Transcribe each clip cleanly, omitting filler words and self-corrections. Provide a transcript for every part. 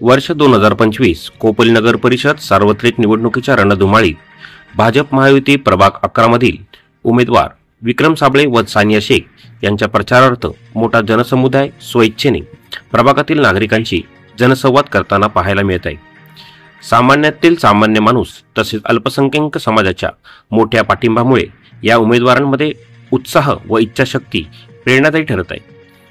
वर्ष 2025 कोपल नगर परिषद सार्वत्रिक निवडणुकीच्या रणधुमाळीत भाजप महायुती प्रभाग 11 मधील उमेदवार विक्रम साबळे व सानिया शेख यांच्या प्रचारार्थ मोठा जनसमुदाय स्वइच्छेने प्रभागातील नागरिकांशी जनसंवाद करताना पाहायला मिळत आहे। सामान्यातील सामान्य माणूस तसेच अल्पसंख्याक समाजाच्या मोठ्या पाठिंब्यामुळे या उमेदवारांमध्ये उत्साह व इच्छाशक्ती प्रेरणादायी ठरत आहे।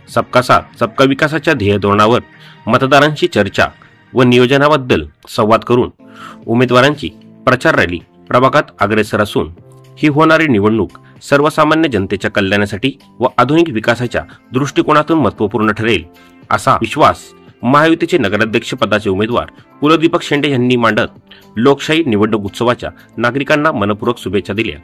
सबका साथ सबका विकासाच्या ध्येय धोरणावर मतदारांशी चर्चा व नियोजनाबद्दल संवाद करून उमेदवारांची प्रचार रॅली प्रभागात अग्रेसर असून ही होणारी निवडणूक सर्वसामान्य जनतेच्या कल्याणासाठी व आधुनिक विकासाच्या दृष्टिकोनातून महत्त्वपूर्ण ठरेल असा विश्वास महायुतीचे नगराध्यक्ष पदाचे उमेदवार कुलदीपक शेंडे यांनी मांडत लोकशाही निवडणूक उत्सवाच्या नागरिकांना मनपूर्वक शुभेच्छा दिल्या।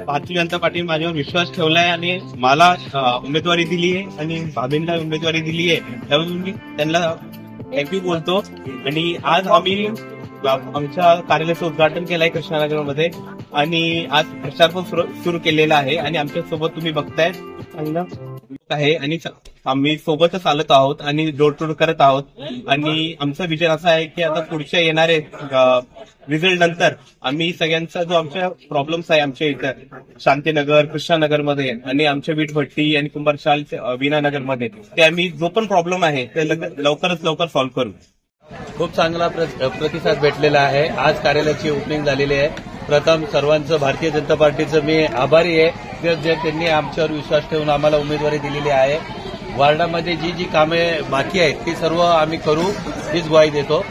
भारतीय जनता पार्टीने माझ्यावर विश्वास ठेवलाय आणि मला उमेदवारी दिली आहे आणि भाभींना उमेदवारी दिली आहे, त्यामुळे मी त्यांना थँक्यू बोलतो। आणि आज आम्ही आमच्या कार्यालयाचं उद्घाटन केलंय कृष्णानगरमध्ये आणि आज प्रचार पण सुरू केलेला आहे आणि आमच्या सोबत तुम्ही बघताय आहे आणि आम्ही सोबतच चालत आहोत आणि डोर टू डोर करत आहोत। आणि आमचा विजन असा आहे की आता पुढच्या येणारे रिझल्ट नंतर आम्ही सगळ्यांचा जो आमच्या प्रॉब्लेम्स आहे आमच्या इथं शांतीनगर कृष्णानगरमध्ये आणि आमच्या वीटभट्टी आणि कुंभारशाल वीणानगरमध्ये ते आम्ही जो पण प्रॉब्लेम आहे ते लवकरच लवकर सॉल्व्ह करू। खूप चांगला प्रतिसाद भेटलेला आहे। आज कार्यालयाची ओपनिंग झालेली आहे। प्रथम सर्वांचं भारतीय जनता पार्टीचं मी आभारी आहे जे त्यांनी आमच्यावर विश्वास ठेवून आम्हाला उमेदवारी दिलेली आहे। वार्डामध्ये जी जी कामे बाकी आहेत ती सर्व आम्ही करू हीच ग्वाही देतो।